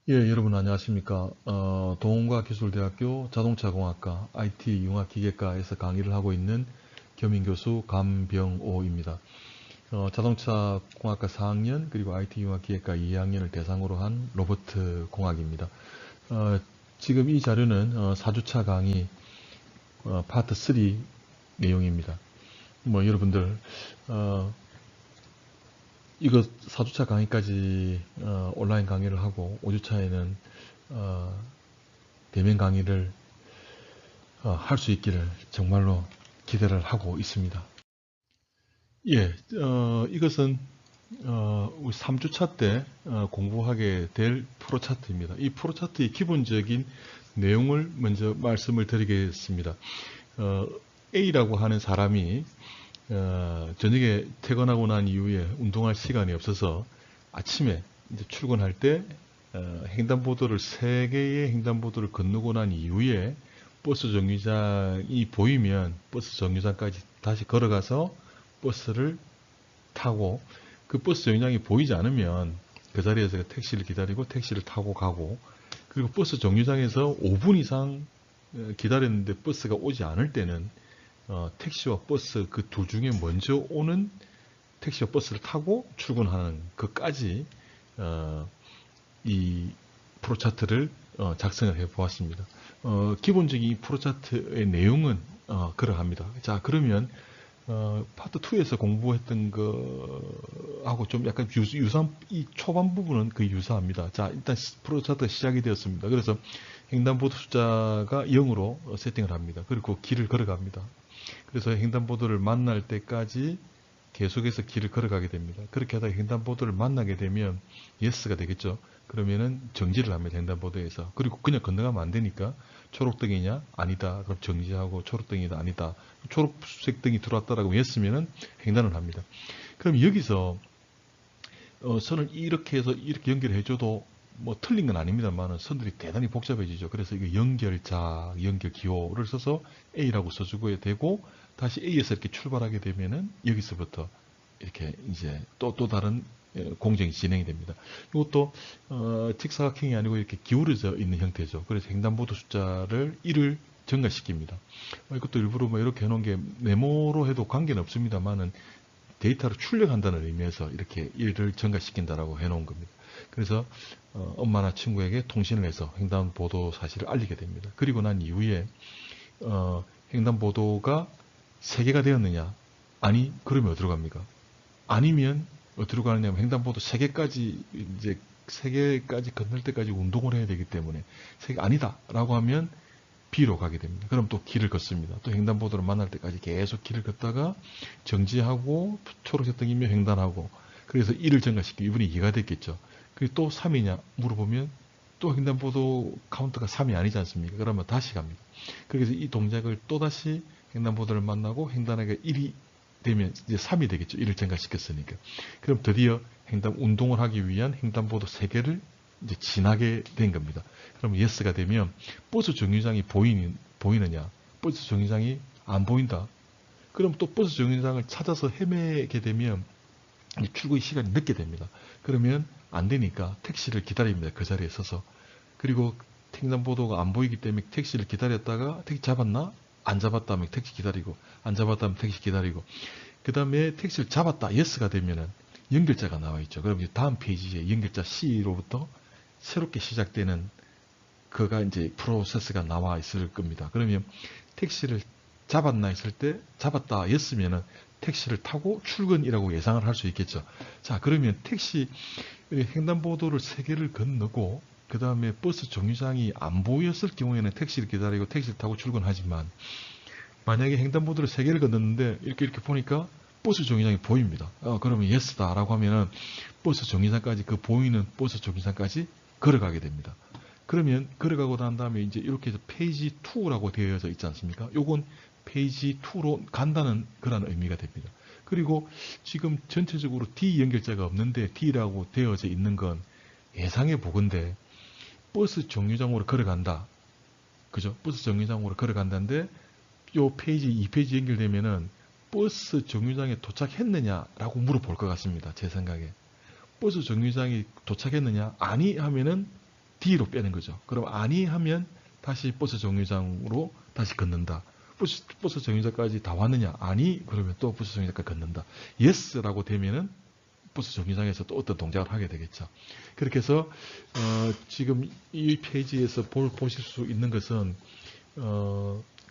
예, 여러분 안녕하십니까. 동원과기술대학교 자동차공학과 IT융합기계과에서 강의를 하고 있는 겸임교수 감병오입니다. 자동차공학과 4학년 그리고 IT융합기계과 2학년을 대상으로 한 로버트 공학입니다. 지금 이 자료는 4주차 강의 파트 3 내용입니다. 여러분들 이거 4주차 강의까지 온라인 강의를 하고 5주차에는 대면 강의를 할 수 있기를 정말로 기대를 하고 있습니다. 예, 이것은 우리 3주차 때 공부하게 될 프로차트입니다. 이 프로차트의 기본적인 내용을 먼저 말씀을 드리겠습니다. A라고 하는 사람이 저녁에 퇴근하고 난 이후에 운동할 시간이 없어서 아침에 이제 출근할 때 횡단보도를 3개의 횡단보도를 건너고 난 이후에 버스 정류장이 보이면 버스 정류장까지 다시 걸어가서 버스를 타고, 그 버스 정류장이 보이지 않으면 그 자리에서 택시를 기다리고 택시를 타고 가고, 그리고 버스 정류장에서 5분 이상 기다렸는데 버스가 오지 않을 때는 택시와 버스 그 둘 중에 먼저 오는 택시와 버스를 타고 출근하는 것까지 이 프로차트를 작성을 해 보았습니다. 기본적인 이 프로차트의 내용은 그러합니다. 자, 그러면 파트 2에서 공부했던 거하고 좀 약간 유사한, 이 초반 부분은 거의 유사합니다. 자, 일단 프로차트가 시작이 되었습니다. 그래서 횡단보도 숫자가 0으로 세팅을 합니다. 그리고 길을 걸어갑니다. 그래서 횡단보도를 만날 때까지 계속해서 길을 걸어가게 됩니다. 그렇게 하다가 횡단보도를 만나게 되면 예스가 되겠죠. 그러면은 정지를 합니다. 횡단보도에서. 그리고 그냥 건너가면 안 되니까 초록등이냐? 아니다. 그럼 정지하고 초록등이다. 아니다. 초록색 등이 들어왔다라고 예스면은 횡단을 합니다. 그럼 여기서 선을 이렇게 해서 이렇게 연결해줘도 뭐 틀린 건 아닙니다만 선들이 대단히 복잡해지죠. 그래서 이거 연결자, 연결기호를 써서 A라고 써주고 되고, 다시 A에서 이렇게 출발하게 되면은 여기서부터 이렇게 이제 또 다른 공정이 진행이 됩니다. 이것도 직사각형이 아니고 이렇게 기울어져 있는 형태죠. 그래서 횡단보도 숫자를 1을 증가시킵니다. 이것도 일부러 뭐 이렇게 해놓은 게 네모로 해도 관계는 없습니다만은 데이터를 출력한다는 의미에서 이렇게 1을 증가시킨다라고 해놓은 겁니다. 그래서 엄마나 친구에게 통신을 해서 횡단보도 사실을 알리게 됩니다. 그리고 난 이후에 횡단보도가 3개가 되었느냐? 아니, 그러면 어디로 갑니까? 아니면 어디로 가느냐면 횡단보도 3개까지 이제 3개까지 건널 때까지 운동을 해야 되기 때문에 3개 아니다 라고 하면 B로 가게 됩니다. 그럼 또 길을 걷습니다. 또 횡단보도를 만날 때까지 계속 길을 걷다가 정지하고 초록색 등이면 횡단하고, 그래서 1을 증가시키고 이분이 2가 됐겠죠. 그리고 또 3이냐 물어보면 또 횡단보도 카운트가 3이 아니지 않습니까? 그러면 다시 갑니다. 그래서 이 동작을 또다시 횡단보도를 만나고 횡단하기가 1이 되면 이제 3이 되겠죠. 1을 증가시켰으니까. 그럼 드디어 운동을 하기 위한 횡단보도 3개를 이제 지나게 된 겁니다. 그럼 예스가 되면 버스 정류장이 보이느냐? 버스 정류장이 안 보인다. 그럼 또 버스 정류장을 찾아서 헤매게 되면 출근 시간이 늦게 됩니다. 그러면 안 되니까 택시를 기다립니다. 그 자리에 서서. 그리고 횡단보도가 안 보이기 때문에 택시를 기다렸다가 택시 잡았나? 안 잡았다면 택시 기다리고, 안 잡았다면 택시 기다리고, 그 다음에 택시를 잡았다. 예스가 되면은 연결자가 나와 있죠. 그럼 이제 다음 페이지에 연결자 C로부터 새롭게 시작되는 그가 이제 프로세스가 나와 있을 겁니다. 그러면 택시를 잡았나 했을 때 잡았다 했으면은 택시를 타고 출근이라고 예상을 할 수 있겠죠. 자, 그러면 택시 횡단보도를 3개를 건너고 그 다음에 버스 정류장이 안 보였을 경우에는 택시를 기다리고 택시를 타고 출근하지만, 만약에 횡단보도를 3개를 건넜는데 이렇게 보니까 버스 정류장이 보입니다. 그러면 예스다 라고 하면은 버스 정류장까지, 그 보이는 버스 정류장까지 걸어가게 됩니다. 그러면 걸어가고 난 다음에 이제 이렇게 해서 페이지 2라고 되어져 있지 않습니까? 요건 페이지 2로 간다는 그런 의미가 됩니다. 그리고 지금 전체적으로 D 연결자가 없는데 D라고 되어져 있는 건 예상해 보건대 버스 정류장으로 걸어간다. 그죠? 버스 정류장으로 걸어간다는데 요 페이지 2페이지 연결되면은 버스 정류장에 도착했느냐라고 물어볼 것 같습니다. 제 생각에. 버스 정류장이 도착했느냐? 아니 하면은 D로 빼는 거죠. 그럼 아니 하면 다시 버스 정류장으로 다시 걷는다. 버스 정류장까지 다 왔느냐? 아니, 그러면 또 버스 정류장까지 걷는다. Yes라고 되면은 버스 정류장에서 또 어떤 동작을 하게 되겠죠. 그렇게 해서 지금 이 페이지에서 보실 수 있는 것은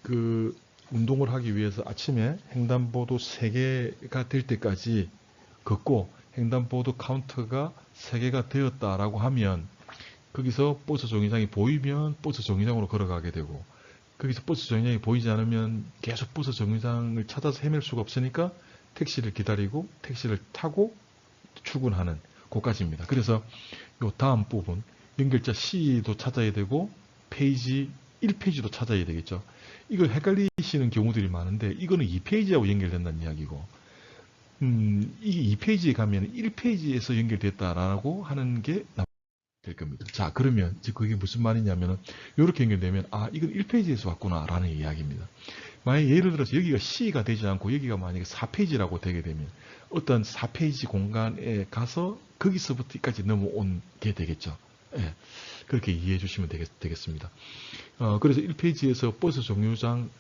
그 운동을 하기 위해서 아침에 횡단보도 3개가 될 때까지 걷고 횡단보도 카운터가 3개가 되었다라고 하면 거기서 버스 정류장이 보이면 버스 정류장으로 걸어가게 되고 거기서 버스 정류장이 보이지 않으면 계속 버스 정류장을 찾아서 헤맬 수가 없으니까 택시를 기다리고 택시를 타고 출근하는 그까지입니다. 그래서 요 다음 부분 연결자 C도 찾아야 되고 페이지 1페이지도 찾아야 되겠죠. 이걸 헷갈리시는 경우들이 많은데 이거는 2페이지하고 연결된다는 이야기고 이게 2페이지에 가면 1페이지에서 연결됐다라고 하는 게 될 겁니다. 자, 그러면 이제 그게 무슨 말이냐면은 이렇게 연결되면 아, 이건 1페이지에서 왔구나라는 이야기입니다. 만약 예를 들어서 여기가 C가 되지 않고 여기가 만약에 4페이지라고 되게 되면 어떤 4페이지 공간에 가서 거기서부터까지 넘어온 게 되겠죠. 예, 그렇게 이해해 주시면 되겠습니다. 그래서 1페이지에서 버스 정류장으로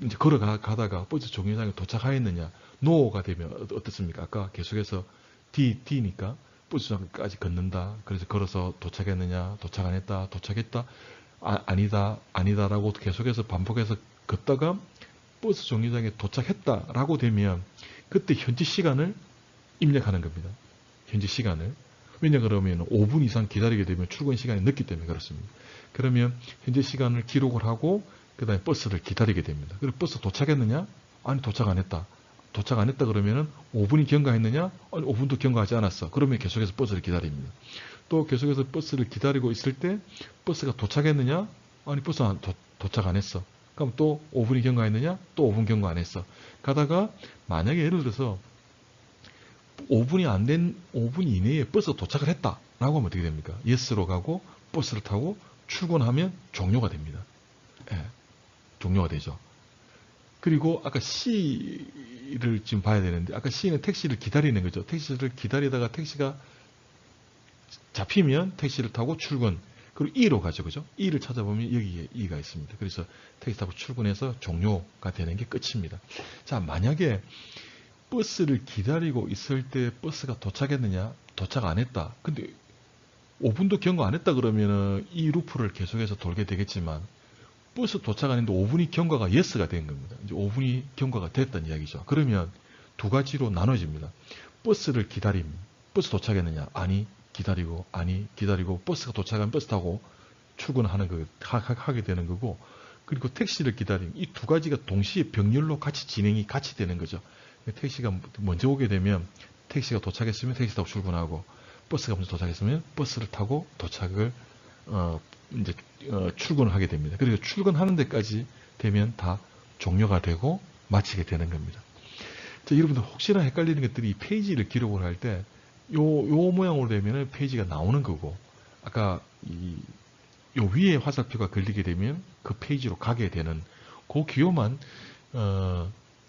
이제 걸어가다가 버스 정류장에 도착하였느냐, NO가 되면 어떻습니까? 아까 계속해서 D니까 버스장까지 걷는다. 그래서 걸어서 도착했느냐, 도착 안 했다, 도착했다, 아니다라고 계속해서 반복해서 걷다가 버스 정류장에 도착했다라고 되면 그때 현지 시간을 입력하는 겁니다. 현지 시간을. 왜냐 그러면 5분 이상 기다리게 되면 출근 시간이 늦기 때문에 그렇습니다. 그러면 현재 시간을 기록을 하고 그 다음에 버스를 기다리게 됩니다. 그리고 버스 도착했느냐? 아니 도착 안 했다. 도착 안 했다 그러면은 5분이 경과했느냐? 아니 5분도 경과하지 않았어. 그러면 계속해서 버스를 기다립니다. 또 계속해서 버스를 기다리고 있을 때 버스가 도착했느냐? 아니 버스 도착 안 했어. 그럼 또 5분이 경과했느냐? 또 5분 경과 안 했어. 가다가 만약에 예를 들어서 5분이 안 된 5분 이내에 버스 도착을 했다 라고 하면 어떻게 됩니까? 예스로 가고 버스를 타고 출근하면 종료가 됩니다. 예, 종료가 되죠. 그리고 아까 C를 지금 봐야 되는데 아까 C는 택시를 기다리는 거죠. 택시를 기다리다가 택시가 잡히면 택시를 타고 출근. 그리고 E로 가죠. 그죠? E를 찾아보면 여기에 E가 있습니다. 그래서 택시 타고 출근해서 종료가 되는 게 끝입니다. 자, 만약에 버스를 기다리고 있을 때 버스가 도착했느냐? 도착 안 했다. 근데 5분도 경과 안 했다 그러면은 이 루프를 계속해서 돌게 되겠지만 버스 도착 안 했는데 5분이 경과가 예스가 된 겁니다. 이제 5분이 경과가 됐다는 이야기죠. 그러면 두 가지로 나눠집니다. 버스를 기다림. 버스 도착했느냐? 아니. 기다리고 아니. 기다리고 버스가 도착하면 버스 타고 출근하는 거 하게 되는 거고 그리고 택시를 기다림. 이 두 가지가 동시에 병렬로 같이 진행이 같이 되는 거죠. 택시가 먼저 오게 되면 택시가 도착했으면 택시 타고 출근하고 버스가 먼저 도착했으면 버스를 타고 도착을 이제 출근을 하게 됩니다. 그리고 출근하는 데까지 되면 다 종료가 되고 마치게 되는 겁니다. 자, 여러분들 혹시나 헷갈리는 것들이 페이지를 기록을 할 때 요 모양으로 되면 페이지가 나오는 거고 아까 요 위에 화살표가 걸리게 되면 그 페이지로 가게 되는 그 기호만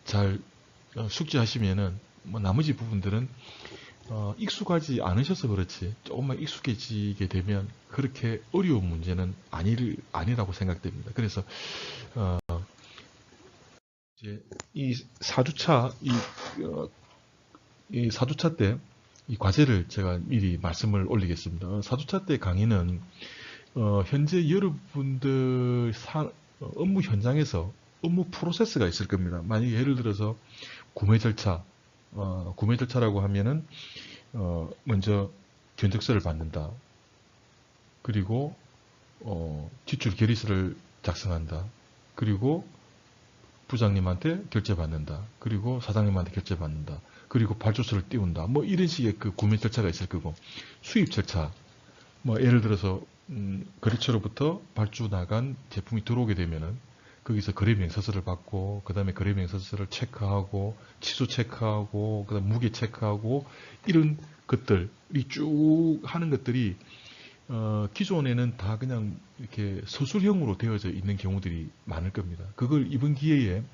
잘 숙지하시면은 뭐 나머지 부분들은 익숙하지 않으셔서 그렇지 조금만 익숙해지게 되면 그렇게 어려운 문제는 아니라고 생각됩니다. 그래서 이제 이 4주차 이 4주차 때 이 과제를 제가 미리 말씀을 올리겠습니다. 4주차 때 강의는 현재 여러분들 업무 현장에서 업무 프로세스가 있을 겁니다. 만약에 예를 들어서 구매 절차라고 하면은 먼저 견적서를 받는다. 그리고 지출 결의서를 작성한다. 그리고 부장님한테 결제받는다. 그리고 사장님한테 결제받는다. 그리고 발주서를 띄운다. 뭐 이런 식의 그 구매 절차가 있을 거고 수입 절차. 뭐 예를 들어서 거래처로부터 발주 나간 제품이 들어오게 되면은 거기서 거래명세서를 받고 그 다음에 거래명세서를 체크하고 취소 체크하고 그 다음 무게 체크하고 이런 것들이 쭉 하는 것들이 기존에는 다 그냥 이렇게 서술형으로 되어져 있는 경우들이 많을 겁니다. 그걸 이번 기회에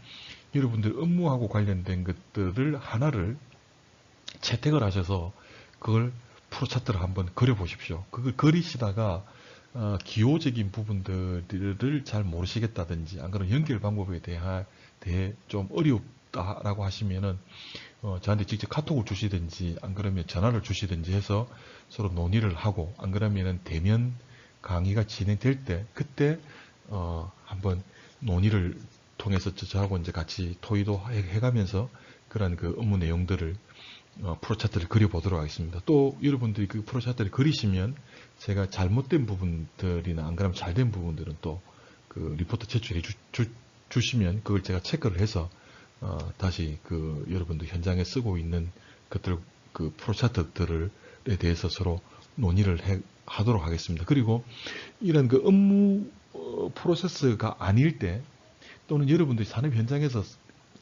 여러분들 업무하고 관련된 것들을 하나를 채택을 하셔서 그걸 프로 차트를 한번 그려보십시오. 그걸 그리시다가 기호적인 부분들을 잘 모르시겠다든지 안 그러면 연결 방법에 대해 좀 어렵다라고 하시면은 저한테 직접 카톡을 주시든지 안 그러면 전화를 주시든지 해서 서로 논의를 하고 안 그러면은 대면 강의가 진행될 때 그때 한번 논의를 통해서 저하고 이제 같이 토의도 해가면서 그런 그 업무 내용들을 프로 차트를 그려보도록 하겠습니다. 또 여러분들이 그 프로 차트를 그리시면 제가 잘못된 부분들이나 안 그러면 잘된 부분들은 또 그 리포트 제출해 주시면 그걸 제가 체크를 해서 다시 그 여러분들 현장에 쓰고 있는 것들 그 프로 차트들에 대해서 서로 논의를 하도록 하겠습니다. 그리고 이런 그 업무 프로세스가 아닐 때 또는 여러분들이 산업 현장에서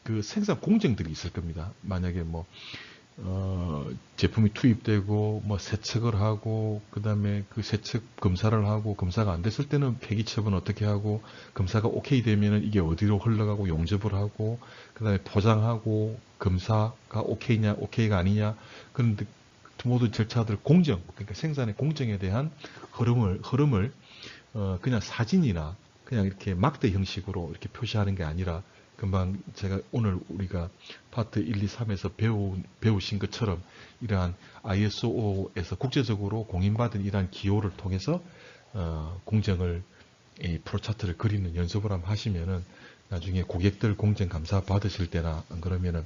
그 생산 공정들이 있을 겁니다. 만약에 뭐 제품이 투입되고 뭐 세척을 하고 그다음에 그 세척 검사를 하고 검사가 안 됐을 때는 폐기 처분 어떻게 하고 검사가 오케이 되면은 이게 어디로 흘러가고 용접을 하고 그다음에 포장하고 검사가 오케이냐 오케이가 아니냐 그런 모든 절차들 공정 그러니까 생산의 공정에 대한 흐름을 그냥 사진이나 그냥 이렇게 막대 형식으로 이렇게 표시하는 게 아니라 금방 제가 오늘 우리가 파트 1, 2, 3에서 배우신 것처럼 이러한 ISO에서 국제적으로 공인받은 이러한 기호를 통해서 공정을 이 프로차트를 그리는 연습을 한번 하시면은 나중에 고객들 공정 감사 받으실 때나 안 그러면은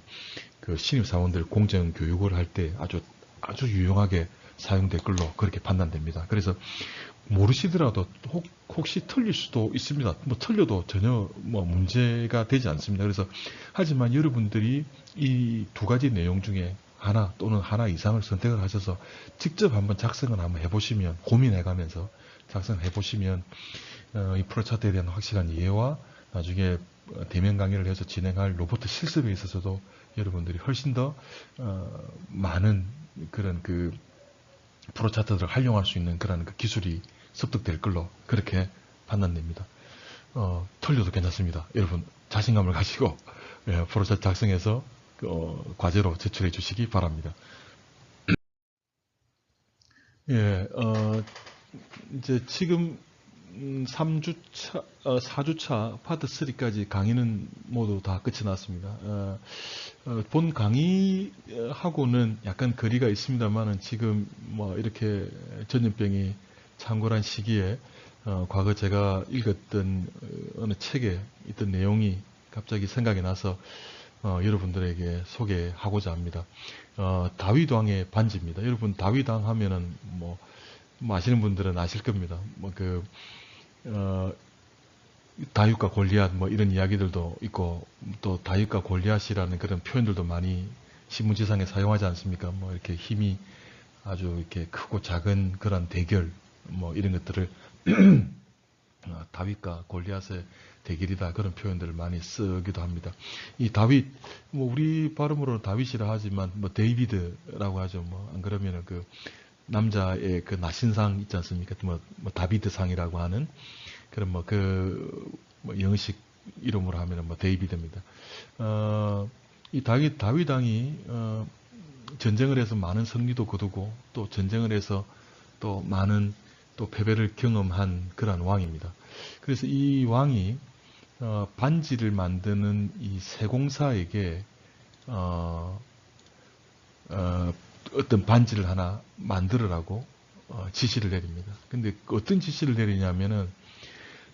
그 신입사원들 공정 교육을 할 때 아주 유용하게 사용될 걸로 그렇게 판단됩니다. 그래서 모르시더라도 혹시 틀릴 수도 있습니다. 뭐 틀려도 전혀 뭐 문제가 되지 않습니다. 그래서 하지만 여러분들이 이 두 가지 내용 중에 하나 또는 하나 이상을 선택을 하셔서 직접 한번 작성을 한번 해보시면 고민해가면서 작성을 해보시면 이 프로차트에 대한 확실한 이해와 나중에 대면 강의를 해서 진행할 로봇 실습에 있어서도 여러분들이 훨씬 더 많은 그런 그 프로차트들을 활용할 수 있는 그런 그 기술이 습득될 걸로 그렇게 판단됩니다. 틀려도 괜찮습니다. 여러분 자신감을 가지고 프로차트 작성해서 과제로 제출해 주시기 바랍니다. 예, 이제 지금 3주차, 4주차 파트 3까지 강의는 모두 다 끝이 났습니다. 본 강의하고는 약간 거리가 있습니다만은 지금 뭐 이렇게 전염병이 창궐한 시기에 과거 제가 읽었던 어느 책에 있던 내용이 갑자기 생각이 나서 여러분들에게 소개하고자 합니다. 다윗 왕의 반지입니다. 여러분 다윗 왕 하면은 뭐 아시는 분들은 아실 겁니다. 다윗과 골리앗 뭐 이런 이야기들도 있고 또 다윗과 골리앗이라는 그런 표현들도 많이 신문지상에 사용하지 않습니까? 뭐 이렇게 힘이 아주 이렇게 크고 작은 그런 대결 뭐 이런 것들을 다윗과 골리앗의 대결이다 그런 표현들을 많이 쓰기도 합니다. 이 다윗 뭐 우리 발음으로는 다윗이라 하지만 뭐 데이비드라고 하죠. 뭐 안 그러면은 그 남자의 그 나신상 있지 않습니까? 뭐 다비드상이라고 하는 그런 뭐 영식 이름으로 하면은 뭐 데이비드입니다. 이 다윗 왕이 전쟁을 해서 많은 승리도 거두고 또 전쟁을 해서 또 많은 또 패배를 경험한 그러한 왕입니다. 그래서 이 왕이 반지를 만드는 이 세공사에게 어떤 반지를 하나 만들으라고 지시를 내립니다. 근데 어떤 지시를 내리냐면은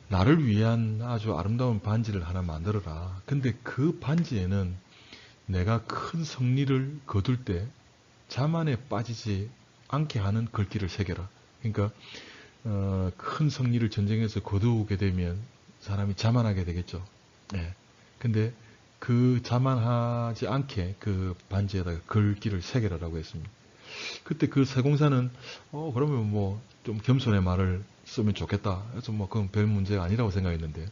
나를 위한 아주 아름다운 반지를 하나 만들어라. 근데 그 반지에는 내가 큰 승리를 거둘 때 자만에 빠지지 않게 하는 글귀를 새겨라. 그러니까 큰 승리를 전쟁에서 거두게 되면 사람이 자만하게 되겠죠. 예. 근데 그 자만하지 않게 그 반지에다가 글귀를 새겨라라고 했습니다. 그때 그 세공사는 그러면 뭐 좀 겸손의 말을 쓰면 좋겠다. 그래서 뭐 그건 별 문제가 아니라고 생각했는데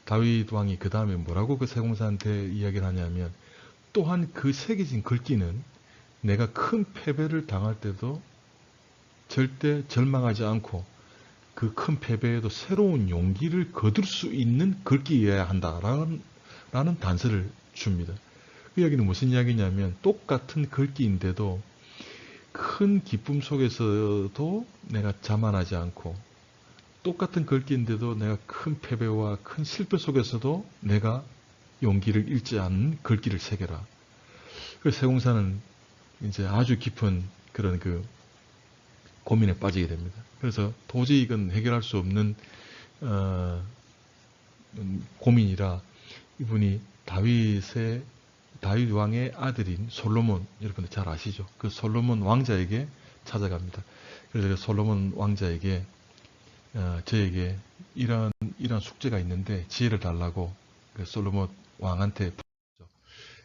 다윗 왕이 그 다음에 뭐라고 그 세공사한테 이야기를 하냐면 또한 그 새겨진 글귀는 내가 큰 패배를 당할 때도 절대 절망하지 않고 그 큰 패배에도 새로운 용기를 거둘 수 있는 글귀여야 한다라는 단서를 줍니다. 그 이야기는 무슨 이야기냐면 똑같은 글귀인데도 큰 기쁨 속에서도 내가 자만하지 않고, 똑같은 글귀인데도 내가 큰 패배와 큰 실패 속에서도 내가 용기를 잃지 않는 글귀를 새겨라. 그래서 세공사는 이제 아주 깊은 그런 그 고민에 빠지게 됩니다. 그래서 도저히 이건 해결할 수 없는 고민이라 이분이 다윗 왕의 아들인 솔로몬, 여러분들 잘 아시죠? 그 솔로몬 왕자에게 찾아갑니다. 그래서 그 솔로몬 왕자에게 저에게 이런 숙제가 있는데 지혜를 달라고 그 솔로몬 왕한테 부르죠.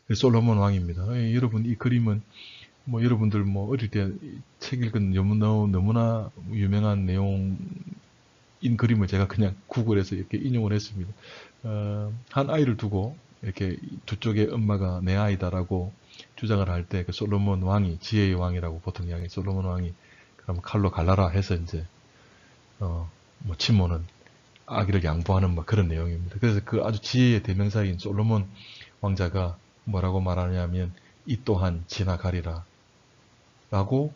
그 솔로몬 왕입니다. 여러분 이 그림은 뭐 여러분들 뭐 어릴 때 책 읽은 너무나 유명한 내용인 그림을 제가 그냥 구글에서 이렇게 인용을 했습니다. 한 아이를 두고 이렇게 두 쪽에 엄마가 내 아이다라고 주장을 할 때 그 솔로몬 왕이 지혜의 왕이라고 보통 이야기. 솔로몬 왕이 그럼 칼로 갈라라 해서 이제 뭐 친모는 아기를 양보하는 뭐 그런 내용입니다. 그래서 그 아주 지혜의 대명사인 솔로몬 왕자가 뭐라고 말하냐면 이 또한 지나가리라 라고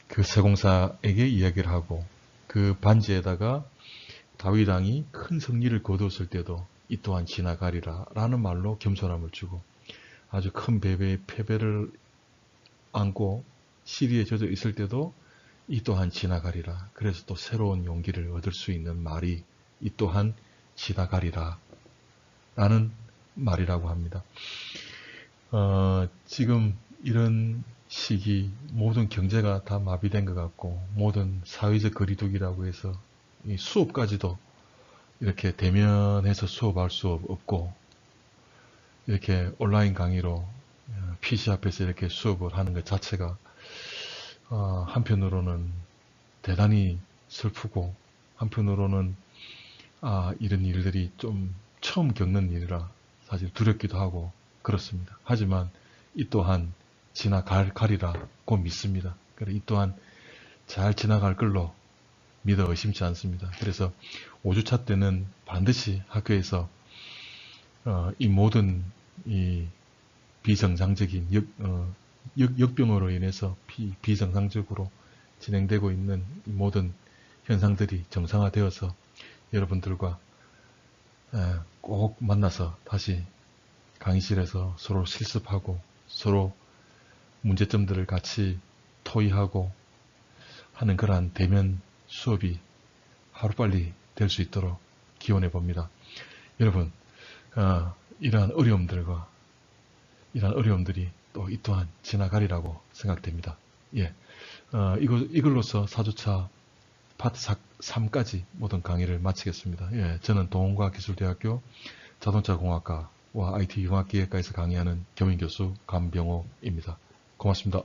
그 세공사에게 이야기를 하고, 그 반지에다가 다윗 왕이 큰 승리를 거두었을 때도 이 또한 지나가리라 라는 말로 겸손함을 주고, 아주 큰 패배를 안고 시리에 젖어 있을 때도 이 또한 지나가리라. 그래서 또 새로운 용기를 얻을 수 있는 말이 이 또한 지나가리라 라는 말이라고 합니다. 지금 이런 시기 모든 경제가 다 마비된 것 같고, 모든 사회적 거리두기라고 해서 이 수업까지도 이렇게 대면해서 수업할 수 없고, 이렇게 온라인 강의로 PC 앞에서 이렇게 수업을 하는 것 자체가 한편으로는 대단히 슬프고, 한편으로는 이런 일들이 좀 처음 겪는 일이라 사실 두렵기도 하고 그렇습니다. 하지만 이 또한 지나가리라고 믿습니다. 그래, 이 또한 잘 지나갈 걸로 믿어 의심치 않습니다. 그래서 5주차 때는 반드시 학교에서 이 모든 이 비정상적인 역병으로 인해서 비정상적으로 진행되고 있는 이 모든 현상들이 정상화되어서 여러분들과 꼭 만나서 다시 강의실에서 서로 실습하고 서로 문제점들을 같이 토의하고 하는 그러한 대면 수업이 하루빨리 될 수 있도록 기원해 봅니다. 여러분, 이러한 어려움들이 또 이 또한 지나가리라고 생각됩니다. 예, 이걸로서 4주차 파트 3까지 모든 강의를 마치겠습니다. 예, 저는 동원과학기술대학교 자동차공학과와 IT융합기획과에서 강의하는 겸임교수 감병호입니다. 고맙습니다.